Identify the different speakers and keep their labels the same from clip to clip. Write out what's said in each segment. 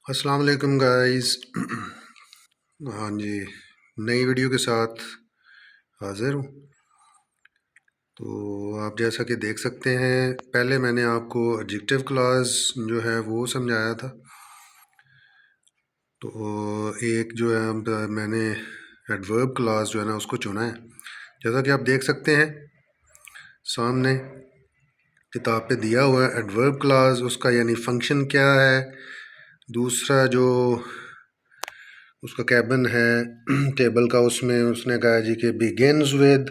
Speaker 1: अस्सलाम वालेकुम गाइस। हाँ जी, नई वीडियो के साथ हाज़िर हूँ। तो आप जैसा कि देख सकते हैं, पहले मैंने आपको एडजेक्टिव क्लॉज जो है वो समझाया था। तो एक जो है मैंने एडवर्ब क्लॉज जो है ना उसको चुना है। जैसा कि आप देख सकते हैं सामने किताब पे दिया हुआ है एडवर्ब क्लॉज, उसका यानी फंक्शन क्या है। दूसरा जो उसका कैबिन है टेबल का, उसमें उसने कहा जी कि बिगिन्स विद,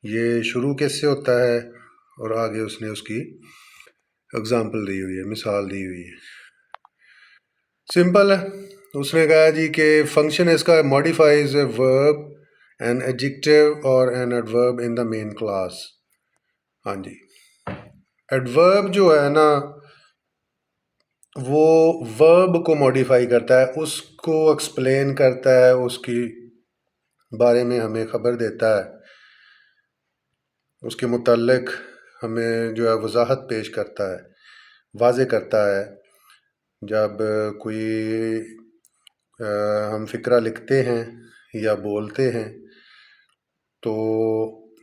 Speaker 1: ये शुरू कैसे होता है, और आगे उसने उसकी एग्जांपल दी हुई है, मिसाल दी हुई है। सिंपल है। उसने कहा जी कि फंक्शन इसका modifies a verb, an adjective और an adverb in the main class. हाँ जी, एडवर्ब जो है ना वो वर्ब को मॉडिफाई करता है, उसको एक्सप्लेन करता है, उसकी बारे में हमें खबर देता है, उसके मुतल्लिक हमें जो है वजाहत पेश करता है, वाज़े करता है। जब कोई हम फ़िक्रा लिखते हैं या बोलते हैं तो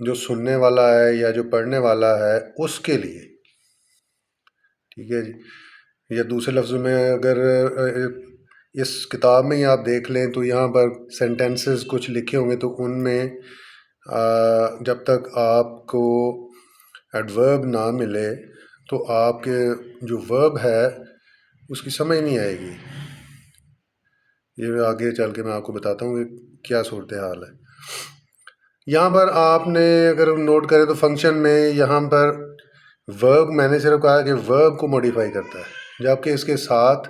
Speaker 1: जो सुनने वाला है या जो पढ़ने वाला है उसके लिए, ठीक है जी। या दूसरे लफ्ज़ों में अगर इस किताब में ही आप देख लें तो यहाँ पर सेंटेंसेस कुछ लिखे होंगे, तो उनमें जब तक आपको एडवर्ब ना मिले तो आपके जो वर्ब है उसकी समझ नहीं आएगी। ये आगे चल के मैं आपको बताता हूँ कि क्या सूरत हाल है। यहाँ पर आपने अगर नोट करें तो फंक्शन में यहाँ पर वर्ब, मैंने सिर्फ कहा कि वर्ब को मॉडिफाई करता है, जबकि इसके साथ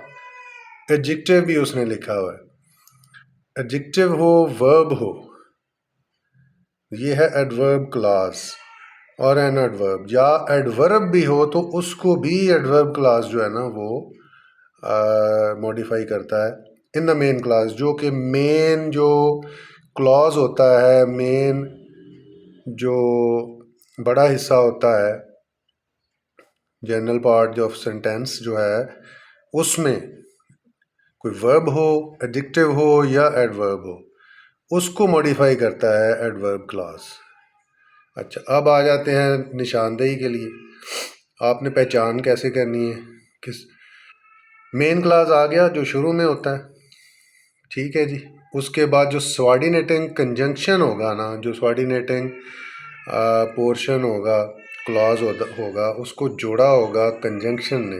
Speaker 1: एडजेक्टिव भी उसने लिखा हुआ है। एडजेक्टिव हो वर्ब हो, ये है एडवर्ब क्लास। और एन एडवर्ब या एडवर्ब भी हो तो उसको भी एडवर्ब क्लास जो है ना वो मॉडिफाई करता है इन द मेन क्लास। जो कि मेन जो क्लॉज होता है, मेन जो बड़ा हिस्सा होता है, जनरल पार्ट ऑफ सेंटेंस जो है, उसमें कोई वर्ब हो, एडजेक्टिव हो या एडवर्ब हो, उसको मॉडिफाई करता है एडवर्ब क्लास। अच्छा, अब आ जाते हैं निशानदेही के लिए। आपने पहचान कैसे करनी है किस मेन क्लास आ गया जो शुरू में होता है, ठीक है जी। उसके बाद जो स्वार्डिनेटिंग कंजंक्शन होगा ना, जो स्वार्डिनेटिंग पोर्शन होगा, क्लॉज होगा, उसको जोड़ा होगा कंजंक्शन ने,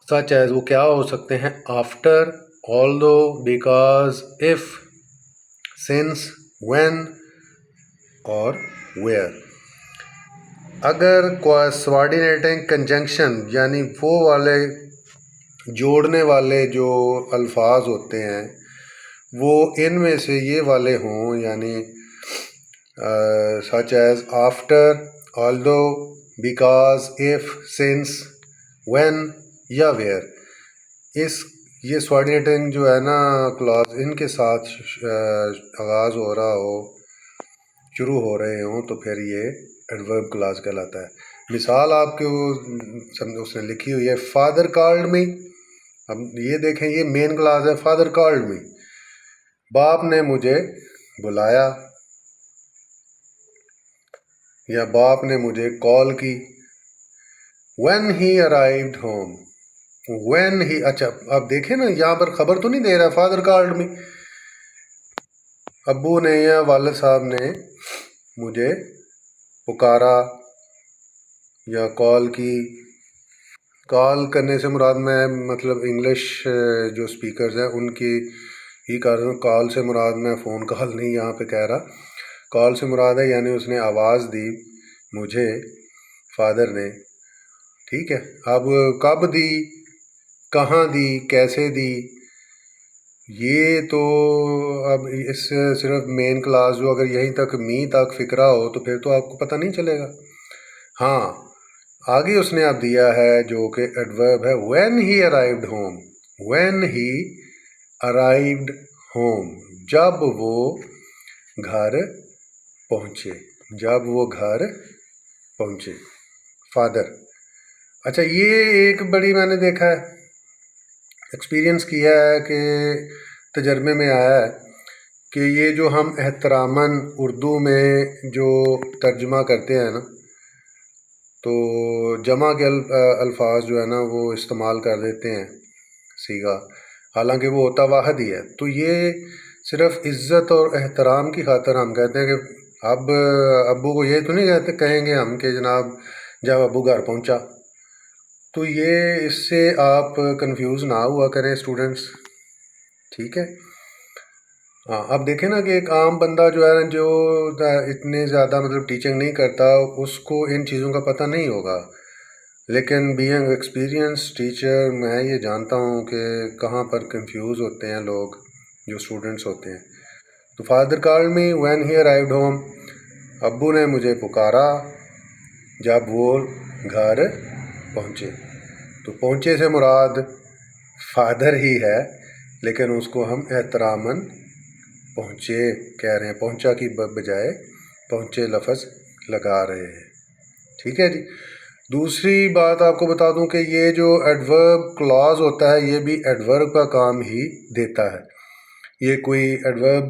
Speaker 1: सच एज, वो क्या हो सकते हैं, after, although, because, if, since, when और वेयर। अगर स्वार्डिनेटिंग कंजंक्शन यानी वो वाले जोड़ने वाले जो अल्फाज होते हैं वो इनमें से ये वाले हों, यानी such as after, although, because, if, since, when या वेयर, इस ये स्वार्डिनेटिंग जो है ना क्लॉज, इनके साथ आगाज़ हो रहा हो, शुरू हो रहे हों, तो फिर ये एडवर्ब क्लॉज कहलाता है। मिसाल आपको उसने लिखी हुई है, फादर कॉल्ड मी। अब ये देखें, ये मेन क्लॉज है, फादर कॉल्ड मी, बाप ने मुझे बुलाया या बाप ने मुझे कॉल की। When he arrived home, when he, अच्छा अब देखें ना, यहाँ पर खबर तो नहीं दे रहा फादर कॉल्ड मी, अब्बू ने या वालिद साहब ने मुझे पुकारा या कॉल की। कॉल करने से मुराद, मैं मतलब इंग्लिश जो स्पीकर्स हैं उनकी ही कर रहा हूँ, कॉल से मुराद मैं फ़ोन कॉल नहीं यहाँ पे कह रहा, कॉल से मुराद है यानी उसने आवाज़ दी मुझे, फादर ने, ठीक है। अब कब दी, कहाँ दी, कैसे दी, ये तो अब इस सिर्फ मेन क्लास जो अगर यहीं तक मी तक फ़िक्रा हो तो फिर तो आपको पता नहीं चलेगा। हाँ, आगे उसने अब दिया है जो कि एडवर्ब है, when he arrived home. When he arrived home, जब वो घर पहुँचे, जब वो घर पहुँचे, फादर। अच्छा, ये एक बड़ी मैंने देखा है, एक्सपीरियंस किया है कि तजर्बे में आया है कि ये जो हम एहतरामन उर्दू में जो तर्जुमा करते हैं ना, तो जमा के अल्फाज जो है ना वो इस्तेमाल कर देते हैं सीगा, हालांकि वो होता वाहद ही है। तो ये सिर्फ इज़्ज़त और एहतराम की खातिर हम कहते हैं कि अब अब्बू को ये तो नहीं कहते कहेंगे हम कि जनाब जब अब्बू घर पहुंचा। तो ये इससे आप कंफ्यूज ना हुआ करें स्टूडेंट्स, ठीक है। हाँ, अब देखें ना कि एक आम बंदा जो है ना, जो इतने ज़्यादा मतलब टीचिंग नहीं करता, उसको इन चीज़ों का पता नहीं होगा। लेकिन बीइंग एक्सपीरियंस टीचर मैं ये जानता हूँ कि कहाँ पर कंफ्यूज होते हैं लोग जो स्टूडेंट्स होते हैं। तो father called me when he arrived home, अब्बू ने मुझे पुकारा जब वो घर पहुँचे। तो पहुँचे से मुराद फादर ही है, लेकिन उसको हम एहतरामन पहुँचे कह रहे हैं, पहुँचा की बजाय पहुँचे लफ्ज़ लगा रहे हैं, ठीक है जी। दूसरी बात आपको बता दूं कि ये जो एडवर्ब क्लॉज होता है ये भी एडवर्ब का काम ही देता है। ये कोई एडवर्ब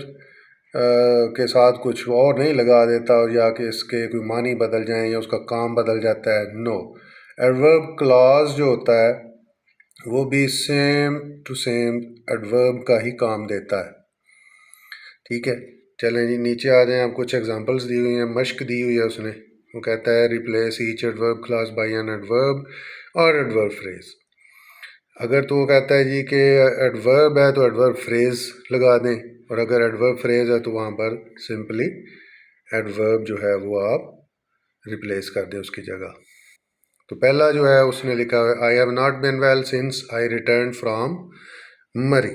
Speaker 1: के साथ कुछ और नहीं लगा देता और या कि इसके कोई मानी बदल जाएं या उसका काम बदल जाता है, नो। एडवर्ब क्लॉज जो होता है वो भी सेम टू सेम एडवर्ब का ही काम देता है, ठीक है। चलें जी नीचे आ जाएं, आप कुछ एग्जांपल्स दी हुई हैं, मश्क दी हुई है उसने। वो कहता है replace each adverb clause by an adverb और एडवर्ब फ्रेज। अगर तो वो कहता है जी कि एडवर्ब है तो एडवर्ब फ्रेज लगा दें, और अगर एडवर्ब फ्रेज है तो वहाँ पर सिंपली एडवर्ब जो है वो आप रिप्लेस कर दें उसकी जगह। तो पहला जो है उसने लिखा है I have not been well since I return from Murree,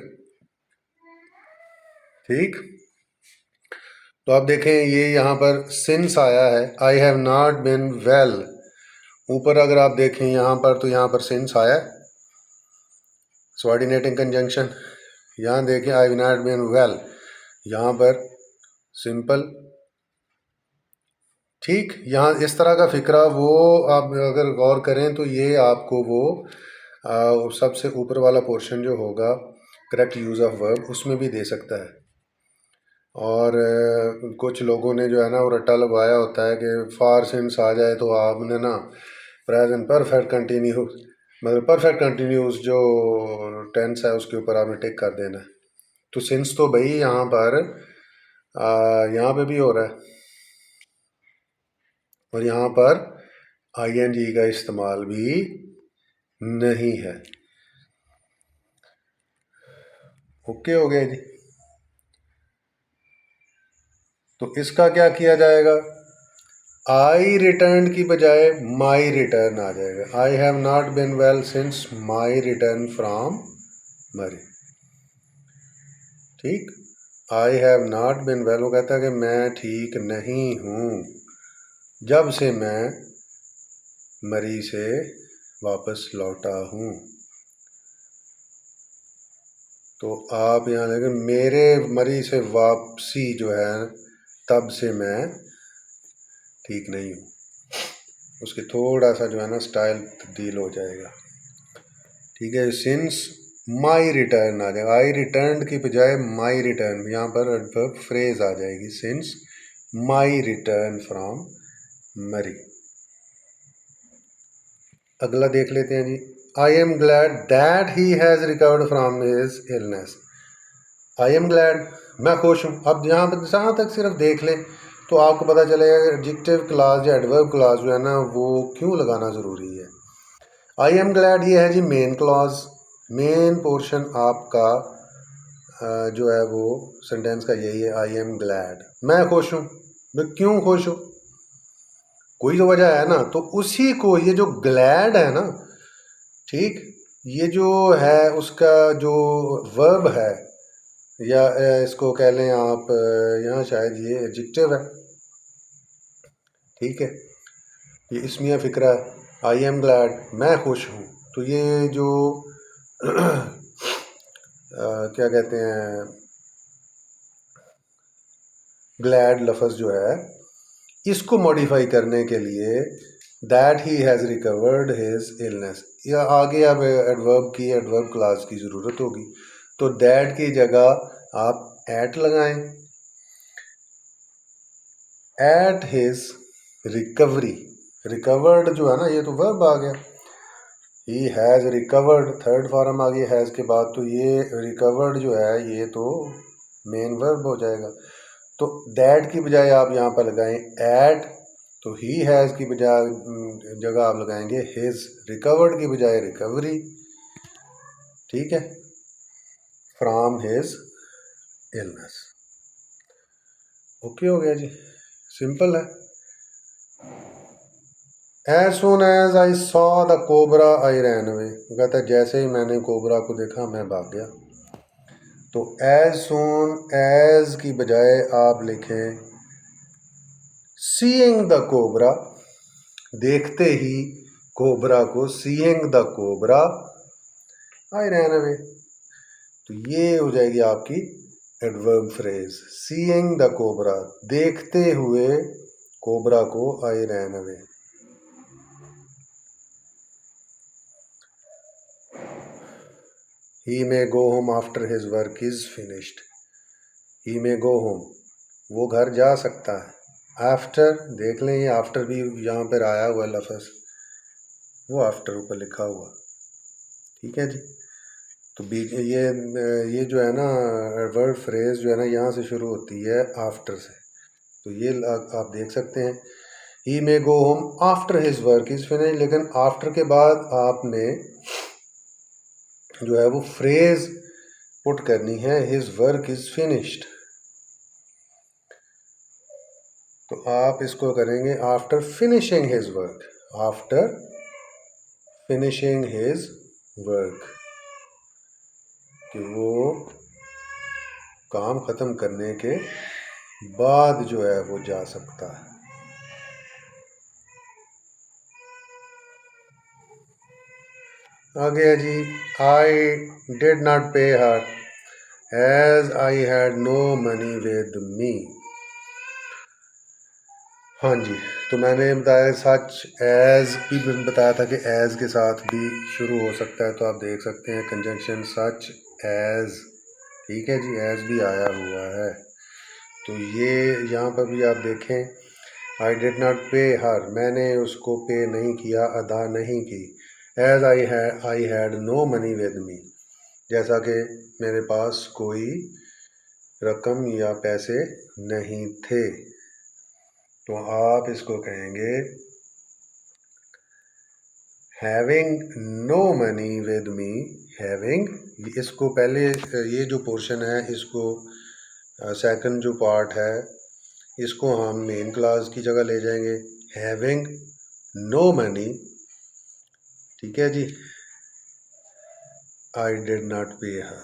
Speaker 1: ठीक। तो आप देखें ये यहाँ पर सिंस आया है, I have not been well. ऊपर अगर आप देखें यहाँ पर तो यहाँ पर सिंस आया है, सबऑर्डिनेटिंग कंजंक्शन। यहाँ देखें I have not been well, यहाँ पर सिंपल, ठीक। यहाँ इस तरह का फिक्रा वो आप अगर गौर करें तो ये आपको वो सबसे ऊपर वाला पोर्शन जो होगा करेक्ट यूज़ ऑफ वर्ब उसमें भी दे सकता है। और कुछ लोगों ने जो है ना वो रट्टा लगवाया होता है कि फार सिंस आ जाए तो आपने ना प्रेजेंट परफेक्ट कंटिन्यूस, मतलब परफेक्ट कंटिन्यूस जो टेंस है उसके ऊपर आपने टिक कर देना है। तो सिंस तो भाई यहाँ पर यहाँ पे भी हो रहा है और यहाँ पर आईएनजी का इस्तेमाल भी नहीं है। ओके हो गया जी। तो इसका क्या किया जाएगा, आई रिटर्न की बजाय माई रिटर्न आ जाएगा। I have not been well since my return from Murree, ठीक। I have not been well, वो कहता है कि मैं ठीक नहीं हूँ जब से मैं मरी से वापस लौटा हूँ। तो आप यहाँ देखें मेरे मरी से वापसी जो है तब से मैं ठीक नहीं हूँ, उसके थोड़ा सा जो है ना स्टाइल तब्दील हो जाएगा, ठीक है। सिंस माई रिटर्न आ जाएगा, आई रिटर्न की बजाय माई रिटर्न, यहाँ पर एडवर्ब फ्रेज आ जाएगी सिंस माई रिटर्न फ्रॉम मरी। अगला देख लेते हैं जी, I am glad that he has recovered from his illness. I am glad, मैं खुश हूँ। अब जहाँ तक सिर्फ देख लें तो आपको पता चलेगा कि एडजेक्टिव क्लास या एडवर्ब क्लास जो है ना वो क्यों लगाना ज़रूरी है। आई एम ग्लैड ये है जी मेन क्लॉज, मेन पोर्शन आपका जो है वो सेंटेंस का यही है, आई एम ग्लैड, मैं खुश हूँ। मैं क्यों खुश हूँ, कोई तो वजह है ना, तो उसी को ये जो ग्लैड है ना, ठीक, ये जो है उसका जो वर्ब है या इसको कह लें आप यहाँ शायद ये एडजेक्टिव है, ठीक है। ये इसमिया फ़िक्रा है, आई एम ग्लैड मैं खुश हूँ। तो ये जो क्या कहते हैं ग्लैड लफ्ज़ जो है इसको मॉडिफाई करने के लिए that he has recovered his illness, या आगे अब एडवर्ब क्लास की ज़रूरत होगी, तो दैट की जगह आप एट लगाएं। एट हिज रिकवरी, रिकवर्ड जो है ना ये तो वर्ब आ गया, he has recovered third form आ गया हैज़ के बाद, तो ये रिकवर्ड जो है ये तो मेन वर्ब हो जाएगा। तो दैट की बजाय आप यहाँ पर लगाएं एट, तो ही हैज़ की बजाय जगह आप लगाएंगे हिज, रिकवर्ड की बजाय रिकवरी, ठीक है, फ्रॉम हिज इलनेस। ओके हो गया जी, सिंपल है। As soon as I saw the cobra I ran away, कहता है जैसे ही मैंने कोबरा को देखा मैं भाग गया। तो एज सुन एज की बजाय आप लिखें सीइंग द कोबरा, देखते ही कोबरा को, seeing the cobra I ran away, तो ये हो जाएगी आपकी adverb phrase, seeing the cobra, देखते हुए कोबरा को, I ran away. He may go home after his work is finished. He may go home, वो घर जा सकता है। आफ्टर देख लें, ये आफ्टर भी यहाँ पर आया हुआ लफ्ज़, वो आफ्टर ऊपर लिखा हुआ, ठीक है जी। तो बीच ये जो है ना वर्ड फ्रेज जो है ना यहाँ से शुरू होती है आफ्टर से, तो ये आप देख सकते हैं he may go home after his work is finish, लेकिन आफ्टर के बाद आपने जो है वो फ्रेज पुट करनी है हिज वर्क इज़ फिनिश्ड, तो आप इसको करेंगे after finishing his work, after finishing his work, कि वो काम ख़त्म करने के बाद जो है वो जा सकता है। आ गया जी, आई did not pay her as I had no money with me. हाँ जी, तो मैंने बताया सच एज भी बताया था कि एज के साथ भी शुरू हो सकता है, तो आप देख सकते हैं कंजंक्शन सच एज, ठीक है जी, एज भी आया हुआ है। तो ये यहाँ पर भी आप देखें आई डिड नॉट पे हर, मैंने उसको पे नहीं किया, अदा नहीं की। As I had no money with me, जैसा कि मेरे पास कोई रकम या पैसे नहीं थे, तो आप इसको कहेंगे having no money with me. Having, इसको पहले ये जो पोर्शन है इसको सेकंड जो पार्ट है इसको हम मेन क्लास की जगह ले जाएंगे, हैविंग नो मनी, ठीक है जी। आई did not pay her,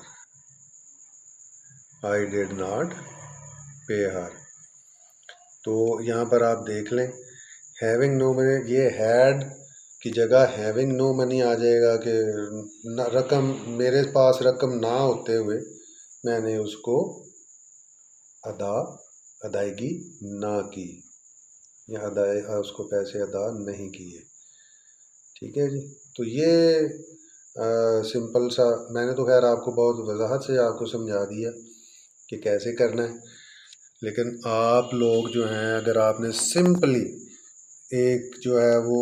Speaker 1: I did not pay हर, तो यहाँ पर आप देख लें हैविंग नो मनी, ये हैड की जगह हैविंग नो मनी आ जाएगा कि रकम, मेरे पास रकम ना होते हुए मैंने उसको अदायगी ना की, या उसको पैसे अदा नहीं किए, ठीक है जी। तो ये सिंपल सा, मैंने तो खैर आपको बहुत वजाहत से आपको समझा दिया कि कैसे करना है, लेकिन आप लोग जो हैं अगर आपने सिंपली एक जो है वो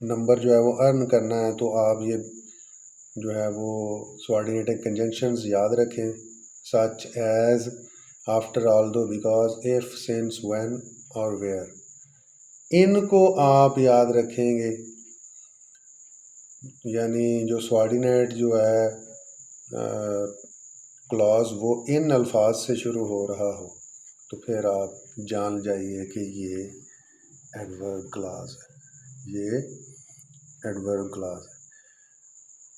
Speaker 1: नंबर जो है वो अर्न करना है, तो आप ये जो है वो subordinated conjunctions याद रखें, such as, after, although, because, if, since, when और where, इनको आप याद रखेंगे। यानी जो subordinate जो है क्लॉज वो इन अल्फाज से शुरू हो रहा हो, तो फिर आप जान जाइए कि ये एडवर्ब क्लॉज है, ये एडवर्ब क्लॉज है,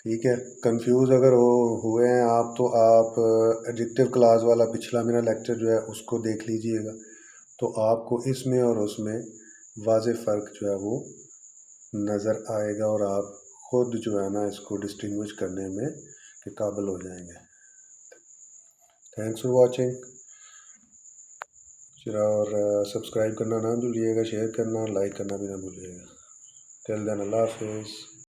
Speaker 1: ठीक है। कंफ्यूज अगर हुए हैं आप, तो आप एडजेक्टिव क्लॉज वाला पिछला मेरा लेक्चर जो है उसको देख लीजिएगा, तो आपको इसमें और उसमें वाज़ेह फ़र्क जो है वो नज़र आएगा, और आप खुद जो है ना इसको डिस्टिंग्विश करने में के काबिल हो जाएंगे। Thanks for watching. और सब्सक्राइब करना ना भूलिएगा, शेयर करना, लाइक करना भी ना भूलिएगा। टिल देन अल्लाह हाफिज़।